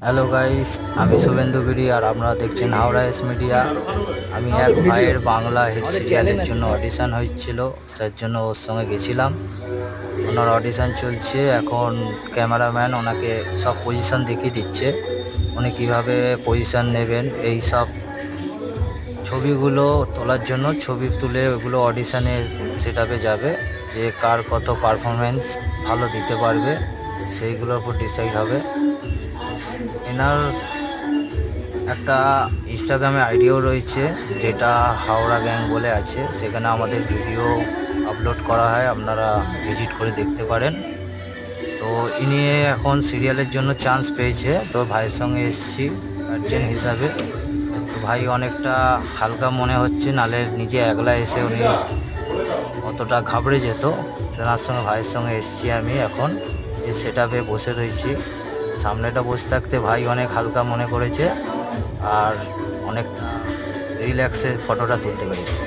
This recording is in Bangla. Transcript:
হ্যালো গাইস, আমি শুভেন্দু গিরি আর আপনারা দেখছেন হাওড়া এস মিডিয়া। আমি এক ভাইয়ের বাংলা হিট সিরিয়ালের জন্য অডিশন হয়েছিল, তার জন্য ওর সঙ্গে গেছিলাম। ওনার অডিশন চলছে এখন। ক্যামেরাম্যান ওনাকে সব পজিশন দেখিয়ে দিচ্ছে, উনি কীভাবে পজিশন নেবেন এই সব ছবিগুলো তোলার জন্য। ছবি তুলে ওগুলো অডিশনে সেটআপে যাবে, যে কার কত পারফরমেন্স ভালো দিতে পারবে সেইগুলোর উপর ডিসাইড হবে। এনার একটা ইনস্টাগ্রামে আইডিও রয়েছে, যেটা হাওড়া গ্যাং বলে আছে, সেখানে আমাদের ভিডিও আপলোড করা হয়, আপনারা ভিজিট করে দেখতে পারেন। তো ইনি এখন সিরিয়ালের জন্য চান্স পেয়েছে, তো ভাইয়ের সঙ্গে এসেছি গার্জেন হিসাবে। তো ভাই অনেকটা হালকা মনে হচ্ছে, নালে নিজে একলা এসে উনি অতটা ঘাবড়ে যেত। তেনার সঙ্গে ভাইয়ের সঙ্গে এসেছি আমি, এখন এই সেটআপে বসে রয়েছি। সামনেটা বসে থাকতে ভাই অনেক হালকা মনে করেছে আর অনেকটা রিল্যাক্সে ফটোটা তুলতে পেরেছে।